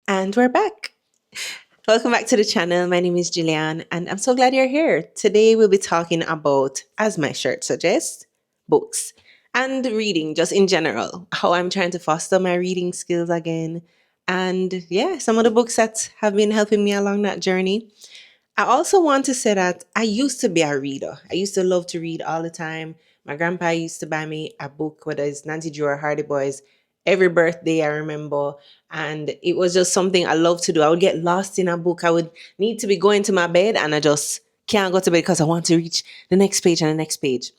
And we're back. Welcome back to the channel. My name is Jillian, and I'm so glad you're here. Today, we'll be talking about, as my shirt suggests, books and reading just in general, how I'm trying to foster my reading skills again. And yeah, some of the books that have been helping me along that journey. I also want to say that I used to be a reader. I used to love to read all the time. My grandpa used to buy me a book, whether it's Nancy Drew or Hardy Boys, every birthday I remember. And it was just something I loved to do. I would get lost in a book. I would need to be going to my bed and I just can't go to bed because I want to reach the next page and the next page.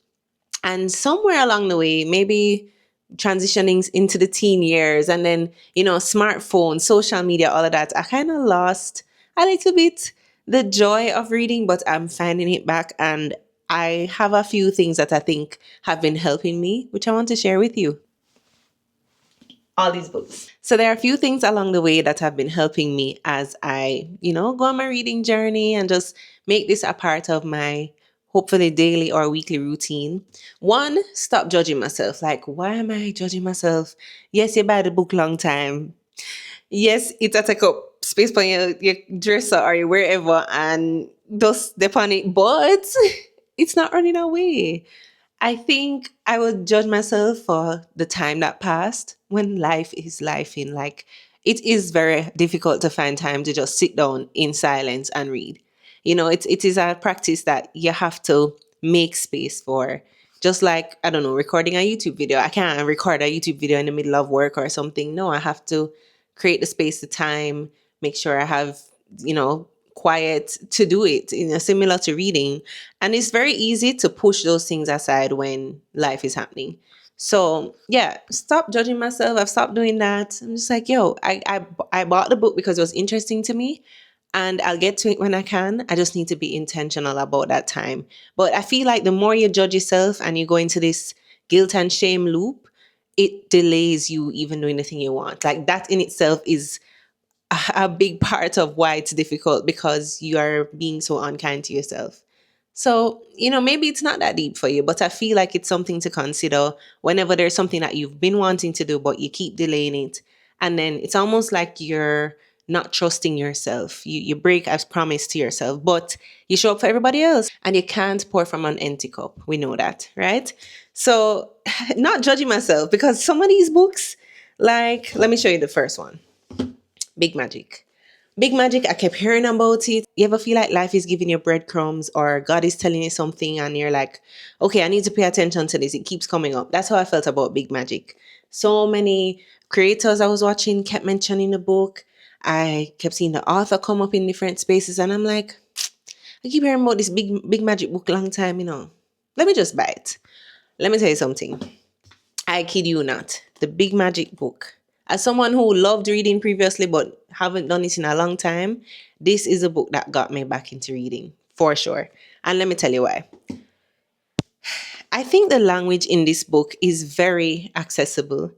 And somewhere along the way, maybe transitioning into the teen years and then, smartphones, social media, all of that, I kind of lost a little bit the joy of reading, but I'm finding it back. And I have a few things that I think have been helping me, which I want to share with you. All these books. So there are a few things along the way that have been helping me as I, go on my reading journey and just make this a part of my hopefully daily or weekly routine. One, stop judging myself. Like, why am I judging myself? Yes, you buy the book long time. Yes, it's a take up space on your dresser or your wherever and dust upon it, but it's not running away. I think I would judge myself for the time that passed when life is life in like it is very difficult to find time to just sit down in silence and read. It is a practice that you have to make space for. Just like, I don't know, recording a YouTube video. I can't record a YouTube video in the middle of work or something. No, I have to create the space, the time, make sure I have, quiet to do it, similar to reading. And it's very easy to push those things aside when life is happening. So yeah, stop judging myself. I've stopped doing that. I'm just like, yo, I bought the book because it was interesting to me and I'll get to it when I can. I just need to be intentional about that time. But I feel like the more you judge yourself and you go into this guilt and shame loop, it delays you even doing the thing you want. Like that in itself is a big part of why it's difficult because you are being so unkind to yourself. So, maybe it's not that deep for you, but I feel like it's something to consider whenever there's something that you've been wanting to do, but you keep delaying it. And then it's almost like you're not trusting yourself. You break as promised to yourself, but you show up for everybody else and you can't pour from an empty cup. We know that, right? So, not judging myself because some of these books, like, let me show you the first one. Big Magic. Big Magic, I kept hearing about it. You ever feel like life is giving you breadcrumbs or God is telling you something and you're like, okay, I need to pay attention to this. It keeps coming up. That's how I felt about Big Magic. So many creators I was watching kept mentioning the book. I kept seeing the author come up in different spaces and I'm like, I keep hearing about this Big Magic book long time. Let me just buy it. Let me tell you something. I kid you not. The Big Magic book. As someone who loved reading previously but haven't done it in a long time, this is a book that got me back into reading for sure. And let me tell you why. I think the language in this book is very accessible.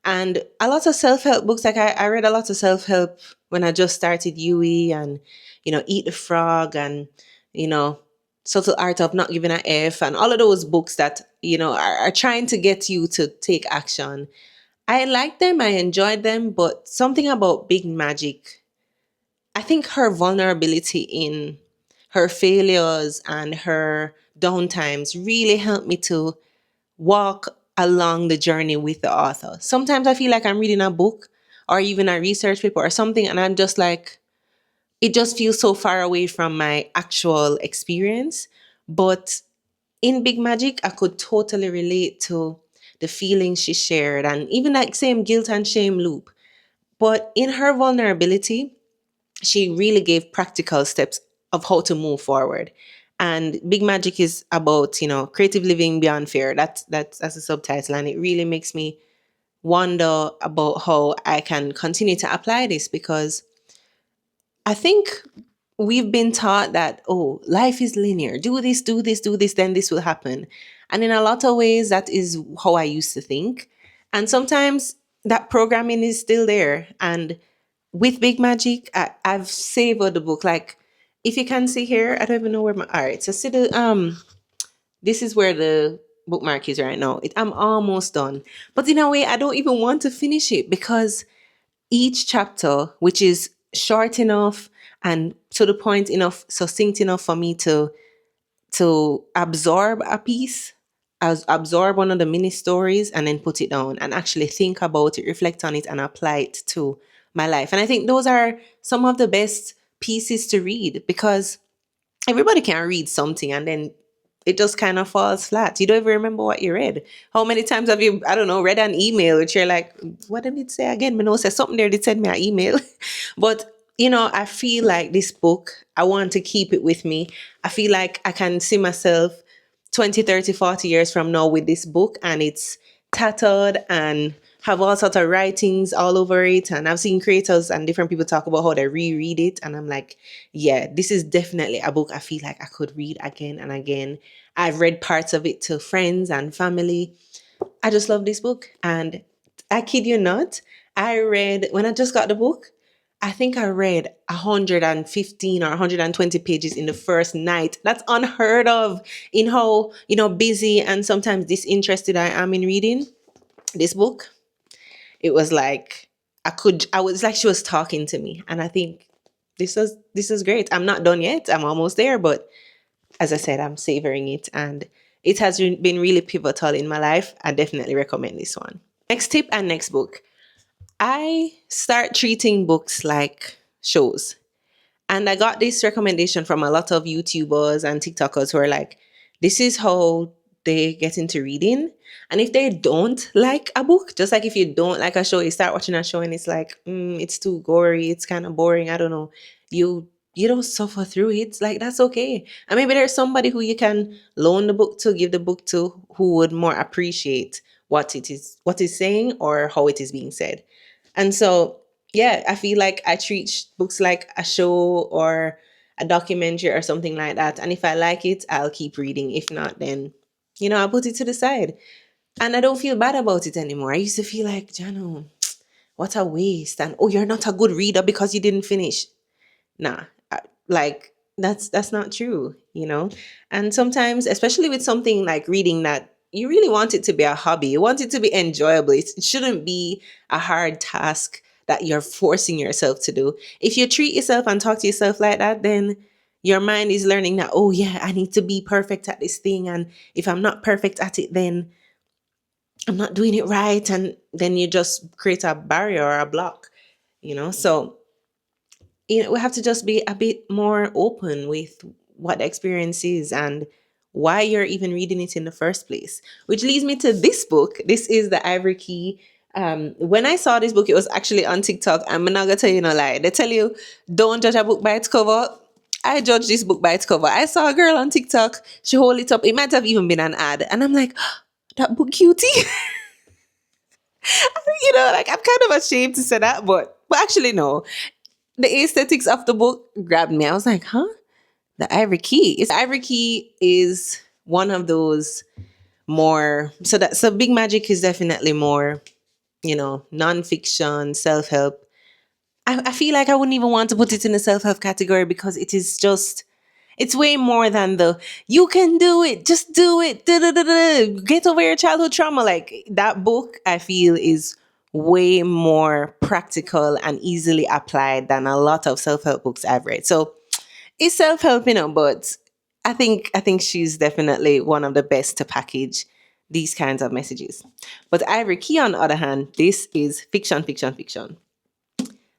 And a lot of self-help books, like I read a lot of self-help when I just started UE and, Eat the Frog and, you know, Subtle Art of Not Giving a F and all of those books that, are trying to get you to take action. I liked them, I enjoyed them, but something about Big Magic, I think her vulnerability in her failures and her downtimes really helped me to walk along the journey with the author. Sometimes I feel like I'm reading a book or even a research paper or something, and I'm just like, it just feels so far away from my actual experience. But in Big Magic, I could totally relate to the feelings she shared and even that same guilt and shame loop. But in her vulnerability, she really gave practical steps of how to move forward. And Big Magic is about, creative living beyond fear. That's a subtitle. And it really makes me wonder about how I can continue to apply this because I think we've been taught that, oh, life is linear. Do this, do this, do this, then this will happen. And in a lot of ways, that is how I used to think. And sometimes that programming is still there. And with Big Magic, I've savored the book. Like, if you can see here, I don't even know where my, all right. So see this is where the bookmark is right now. I'm almost done. But in a way, I don't even want to finish it because each chapter, which is short enough and to the point enough, succinct enough for me to absorb a piece, as absorb one of the mini stories and then put it down and actually think about it, reflect on it, and apply it to my life. And I think those are some of the best pieces to read, because everybody can read something and then it just kind of falls flat. You don't even remember what you read. How many times have you, I don't know, read an email which you're like, what did it say again? Me know say something there, they send me an email. But I feel like this book, I want to keep it with me. I feel like I can see myself 20, 30, 40 years from now with this book, and it's tattered and have all sorts of writings all over it. And I've seen creators and different people talk about how they reread it. And I'm like, yeah, this is definitely a book I feel like I could read again and again. I've read parts of it to friends and family. I just love this book. And I kid you not, when I just got the book, I think I read 115 or 120 pages in the first night. That's unheard of in how, busy and sometimes disinterested I am in reading this book. It was like I was like she was talking to me. And I think this is great. I'm not done yet. I'm almost there, but as I said, I'm savoring it, and it has been really pivotal in my life. I definitely recommend this one. Next tip and next book. I start treating books like shows. And I got this recommendation from a lot of YouTubers and TikTokers who are like, this is how they get into reading. And if they don't like a book, just like if you don't like a show, you start watching a show and it's like, it's too gory, it's kind of boring, I don't know. You don't suffer through it. Like, that's okay. And maybe there's somebody who you can loan the book to, give the book to, who would more appreciate what is saying or how it is being said. And so, yeah, I feel like I treat books like a show or a documentary or something like that. And if I like it, I'll keep reading. If not, then, I'll put it to the side. And I don't feel bad about it anymore. I used to feel like, Jano, what a waste. And, oh, you're not a good reader because you didn't finish. Nah, like that's not true. And sometimes, especially with something like reading, that you really want it to be a hobby, you want it to be enjoyable. It shouldn't be a hard task that you're forcing yourself to do. If you treat yourself and talk to yourself like that, then your mind is learning that, oh yeah, I need to be perfect at this thing, and if I'm not perfect at it, then I'm not doing it right, and then you just create a barrier or a block. So we have to just be a bit more open with what the experience is and why you're even reading it in the first place. Which leads me to this book. This is The Ivory Key. When I saw this book, it was actually on TikTok. I'm not gonna tell you no lie. They tell you don't judge a book by its cover. I judged this book by its cover. I saw a girl on TikTok. She hold it up. It might have even been an ad, and I'm like, that book cutie. Like, I'm kind of ashamed to say that, but actually no. The aesthetics of the book grabbed me. I was like, huh? The Ivory Key. Ivory Key is one of those more, so Big Magic is definitely more, non-fiction, self-help. I feel like I wouldn't even want to put it in the self-help category, because it's way more than the you can do it, just do it, da, da, da, da, get over your childhood trauma. Like, that book, I feel, is way more practical and easily applied than a lot of self-help books I've read. So it's self-help, but I think she's definitely one of the best to package these kinds of messages. But Ivory Key, on the other hand, this is fiction, fiction, fiction.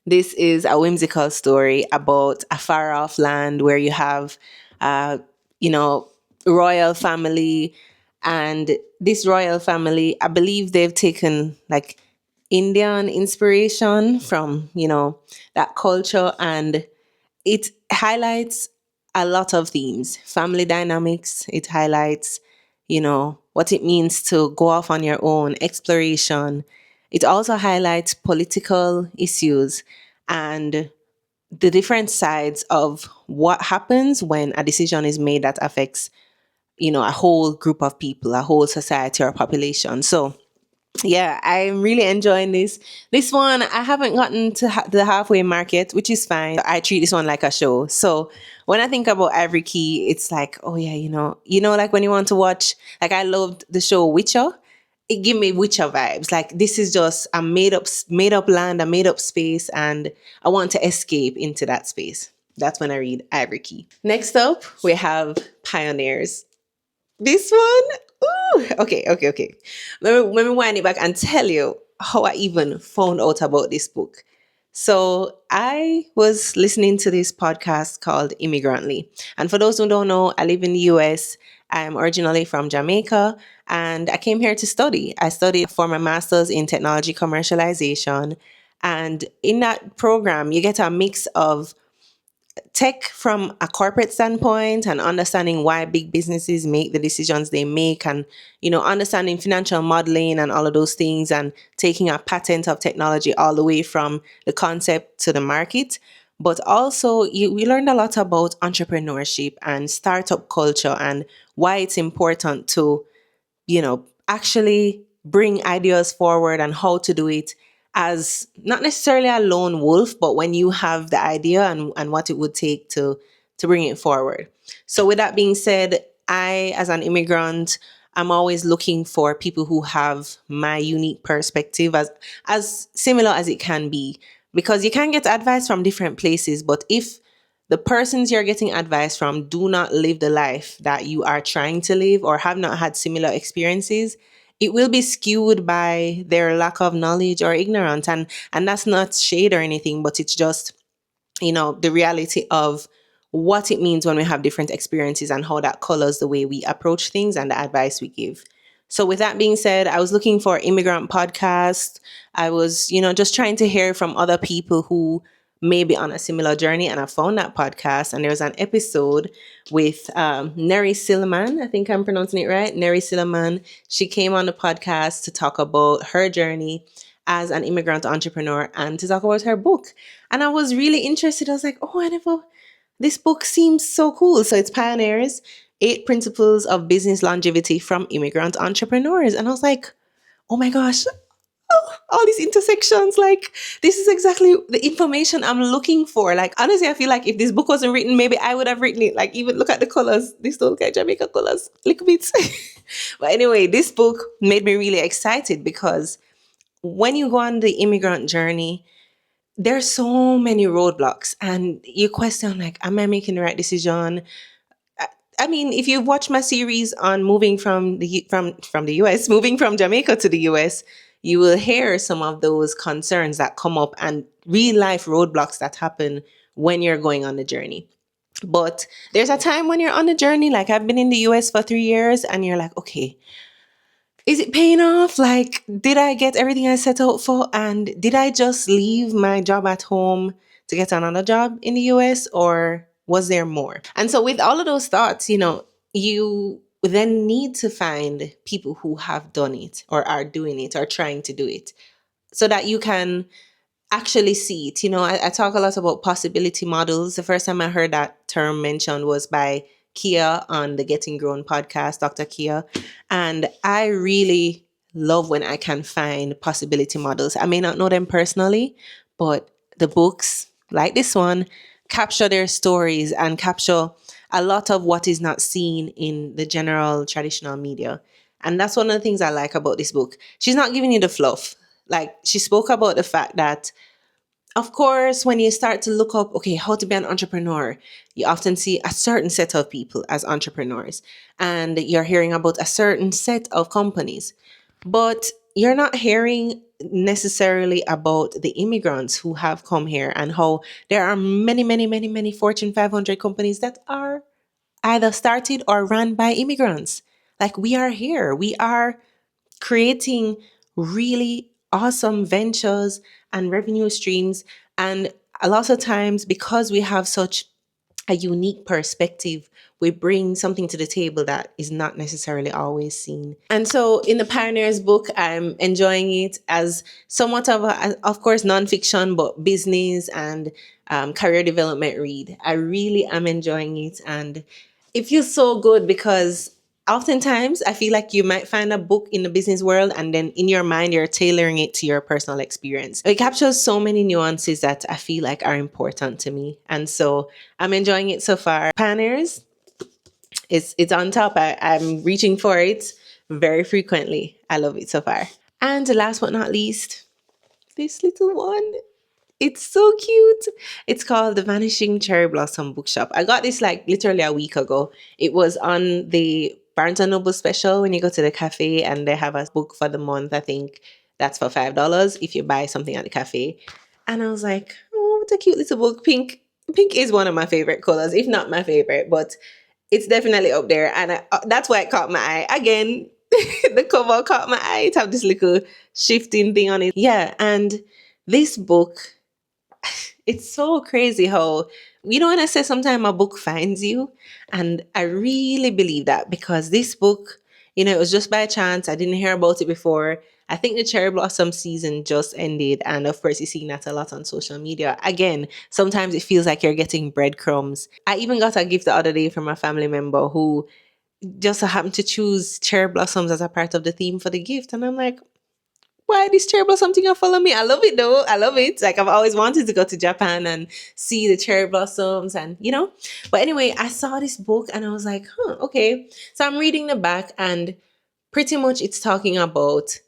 This is a whimsical story about a far off land where you have, uh, you know, royal family. And this royal family, I believe they've taken like Indian inspiration from, that culture. And it highlights a lot of themes: family dynamics. It highlights, what it means to go off on your own, exploration. It also highlights political issues and the different sides of what happens when a decision is made that affects, a whole group of people, a whole society or population. So, yeah, I'm really enjoying this. This one, I haven't gotten to the halfway market, which is fine. I treat this one like a show. So when I think about Ivory Key, it's like, oh yeah, like when you want to watch, like I loved the show Witcher. it give me Witcher vibes. Like this is just a made up land, a made up space, and I want to escape into that space. That's when I read Ivory. Next up, we have Pioneers. This one, ooh, okay. Let me wind it back and tell you how I even found out about this book. So I was listening to this podcast called Immigrantly. And for those who don't know, I live in the US. I'm originally from Jamaica and I came here to study. I studied for my master's in technology commercialization. And in that program, you get a mix of tech from a corporate standpoint and understanding why big businesses make the decisions they make, and understanding financial modeling and all of those things, and taking a patent of technology all the way from the concept to the market. But also we learned a lot about entrepreneurship and startup culture and why it's important to actually bring ideas forward and how to do it as not necessarily a lone wolf, but when you have the idea and what it would take to bring it forward. So with that being said, I, as an immigrant, I'm always looking for people who have my unique perspective as similar as it can be. Because you can get advice from different places, but if the persons you're getting advice from do not live the life that you are trying to live or have not had similar experiences, it will be skewed by their lack of knowledge or ignorance. And that's not shade or anything, but it's just the reality of what it means when we have different experiences and how that colors the way we approach things and the advice we give. So with that being said, I was looking for immigrant podcast. I was, just trying to hear from other people who may be on a similar journey, and I found that podcast. And there's an episode with Neri Sillaman. I think I'm pronouncing it right. Neri Sillaman. She came on the podcast to talk about her journey as an immigrant entrepreneur and to talk about her book. And I was really interested. I was like, this book seems so cool. So it's Pioneers, 8 Principles of Business Longevity from Immigrant Entrepreneurs. And I was like, oh my gosh, all these intersections, like this is exactly the information I'm looking for. Like honestly, I feel like if this book wasn't written, maybe I would have written it. Like even look at the colors. These don't look like Jamaica colors, little bits. But anyway, this book made me really excited because when you go on the immigrant journey, there's so many roadblocks and you question like, am I making the right decision? I mean, if you've watched my series on moving from the US, moving from Jamaica to the US, you will hear some of those concerns that come up and real life roadblocks that happen when you're going on the journey. But there's a time when you're on the journey, like I've been in the US for 3 years, and you're like, okay, is it paying off? Like, did I get everything I set out for? And did I just leave my job at home to get another job in the US, or was there more? And so, with all of those thoughts, you then need to find people who have done it or are doing it or trying to do it so that you can actually see it. I talk a lot about possibility models. The first time I heard that term mentioned was by Kia on the Getting Grown podcast, Dr. Kia. And I really love when I can find possibility models. I may not know them personally, but the books like this one capture their stories and capture a lot of what is not seen in the general traditional media. And that's one of the things I like about this book. She's not giving you the fluff. Like she spoke about the fact that, of course, when you start to look up, okay, how to be an entrepreneur, you often see a certain set of people as entrepreneurs and you're hearing about a certain set of companies. But you're not hearing necessarily about the immigrants who have come here and how there are many, many, many, many Fortune 500 companies that are either started or run by immigrants. Like we are here. We are creating really awesome ventures and revenue streams. And a lot of times, because we have such a unique perspective, we bring something to the table that is not necessarily always seen. And so in the Pioneers book, I'm enjoying it as somewhat of a, of course, nonfiction, but business and career development read. I really am enjoying it. And it feels so good because oftentimes I feel like you might find a book in the business world and then in your mind, you're tailoring it to your personal experience. It captures so many nuances that I feel like are important to me. And so I'm enjoying it so far. Pioneers, it's on top. I'm reaching for it very frequently. I love it so far. And last but not least, this little one. It's so cute. It's called the Vanishing Cherry Blossom Bookshop. I got this like literally a week ago. It was on the Barnes and Noble special when you go to the cafe and they have a book for the month. I think that's for $5 if you buy something at the cafe. And I was like, oh, what a cute little book. Pink. Pink is one of my favorite colors, if not my favorite, but it's definitely up there. And that's why it caught my eye. Again, the cover caught my eye. It have this little shifting thing on it. Yeah, and this book, it's so crazy how, when I say sometimes a book finds you, and I really believe that because this book, it was just by chance. I didn't hear about it before. I think the cherry blossom season just ended, and of course, you're seeing that a lot on social media. Again, sometimes it feels like you're getting breadcrumbs. I even got a gift the other day from a family member who just so happened to choose cherry blossoms as a part of the theme for the gift, and I'm like, why this cherry blossom thing follow me? I love it though. I love it. Like I've always wanted to go to Japan and see the cherry blossoms and. But anyway, I saw this book and I was like, okay. So I'm reading the back and pretty much it's talking about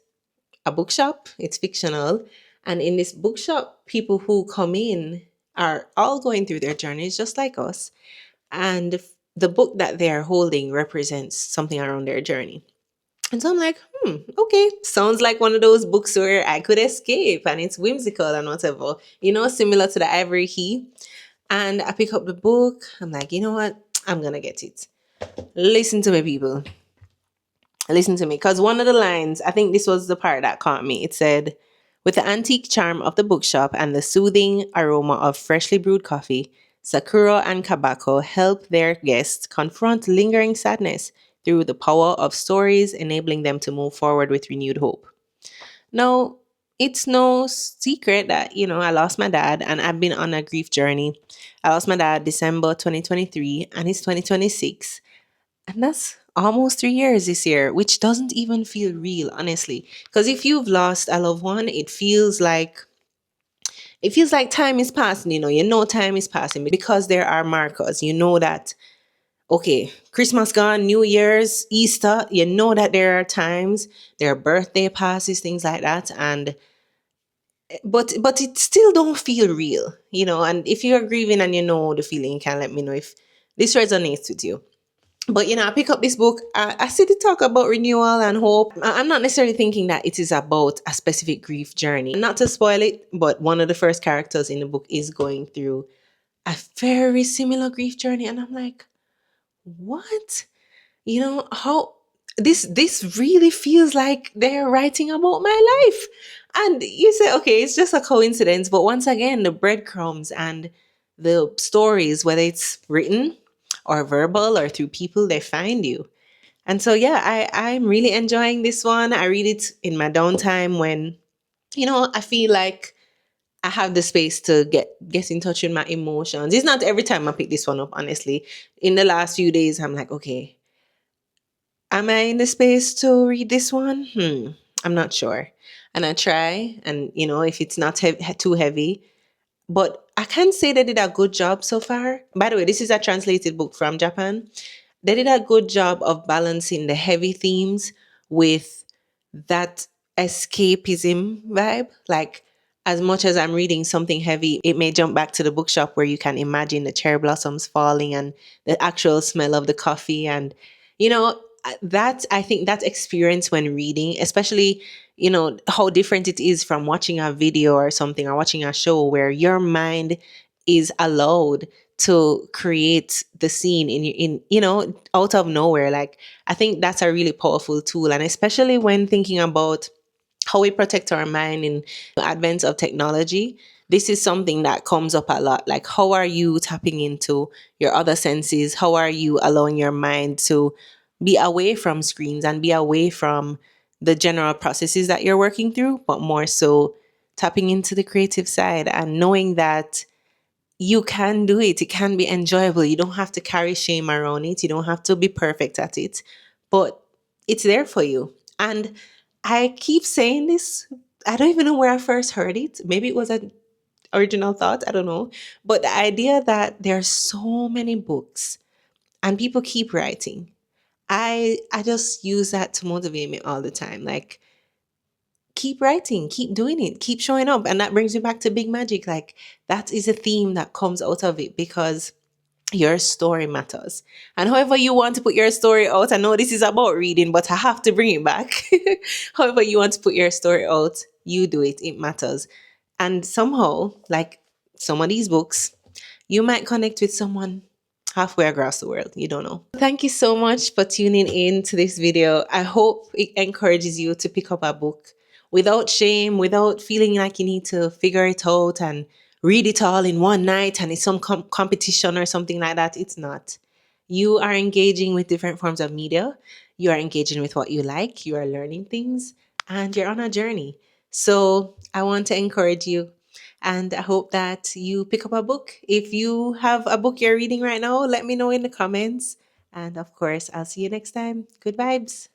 a bookshop. It's fictional. And in this bookshop, people who come in are all going through their journeys just like us. And the book that they're holding represents something around their journey. And so I'm like, okay, sounds like one of those books where I could escape and it's whimsical and whatever, similar to the Ivory Key. And I pick up the book. I'm like, you know what? I'm going to get it. Listen to me, people. Listen to me. Because one of the lines, I think this was the part that caught me. It said, with the antique charm of the bookshop and the soothing aroma of freshly brewed coffee, Sakura and Kabako help their guests confront lingering sadness through the power of stories, enabling them to move forward with renewed hope. Now, it's no secret that, I lost my dad and I've been on a grief journey. I lost my dad December 2023 and it's 2026. And that's almost 3 years this year, which doesn't even feel real, honestly. Because if you've lost a loved one, it feels like time is passing, time is passing because there are markers. You know that, okay, Christmas gone, New Year's, Easter, you know that there are times, there are birthday passes, things like that. And but it still don't feel real, and if you're grieving and you know the feeling, you can let me know if this resonates with you. But I pick up this book. I see the talk about renewal and hope. I'm not necessarily thinking that it is about a specific grief journey. Not to spoil it, but one of the first characters in the book is going through a very similar grief journey. And I'm like, what? How this really feels like they're writing about my life. And you say, okay, it's just a coincidence. But once again, the breadcrumbs and the stories, whether it's written or verbal or through people, they find you. And so, yeah, I'm really enjoying this one. I read it in my downtime when, I feel like I have the space to get in touch with my emotions. It's not every time I pick this one up, honestly. In the last few days, I'm like, okay, am I in the space to read this one? I'm not sure. And I try, and if it's not too heavy, but I can say they did a good job so far. By the way, this is a translated book from Japan. They did a good job of balancing the heavy themes with that escapism vibe. Like, as much as I'm reading something heavy, it may jump back to the bookshop where you can imagine the cherry blossoms falling and the actual smell of the coffee. And, that I think that experience when reading, especially, how different it is from watching a video or something or watching a show where your mind is allowed to create the scene out of nowhere. Like, I think that's a really powerful tool, and especially when thinking about how we protect our mind in the advent of technology. This is something that comes up a lot. Like, how are you tapping into your other senses? How are you allowing your mind to be away from screens and be away from the general processes that you're working through, but more so tapping into the creative side and knowing that you can do it. It can be enjoyable. You don't have to carry shame around it. You don't have to be perfect at it, but it's there for you. And I keep saying this. I don't even know where I first heard it. Maybe it was an original thought. I don't know. But the idea that there are so many books and people keep writing I just use that to motivate me all the time. Like, keep writing, keep doing it, keep showing up. And that brings me back to Big Magic. Like, that is a theme that comes out of it because your story matters. And however you want to put your story out, I know this is about reading, but I have to bring it back. However you want to put your story out, you do it. It matters. And somehow, like some of these books, you might connect with someone halfway across the world. You don't know. Thank you so much for tuning in to this video. I hope it encourages you to pick up a book without shame, without feeling like you need to figure it out and read it all in one night and it's some competition or something like that. It's not. You are engaging with different forms of media. You are engaging with what you like. You are learning things and you're on a journey. So I want to encourage you and I hope that you pick up a book. If you have a book you're reading right now, let me know in the comments. And of course, I'll see you next time. Good vibes.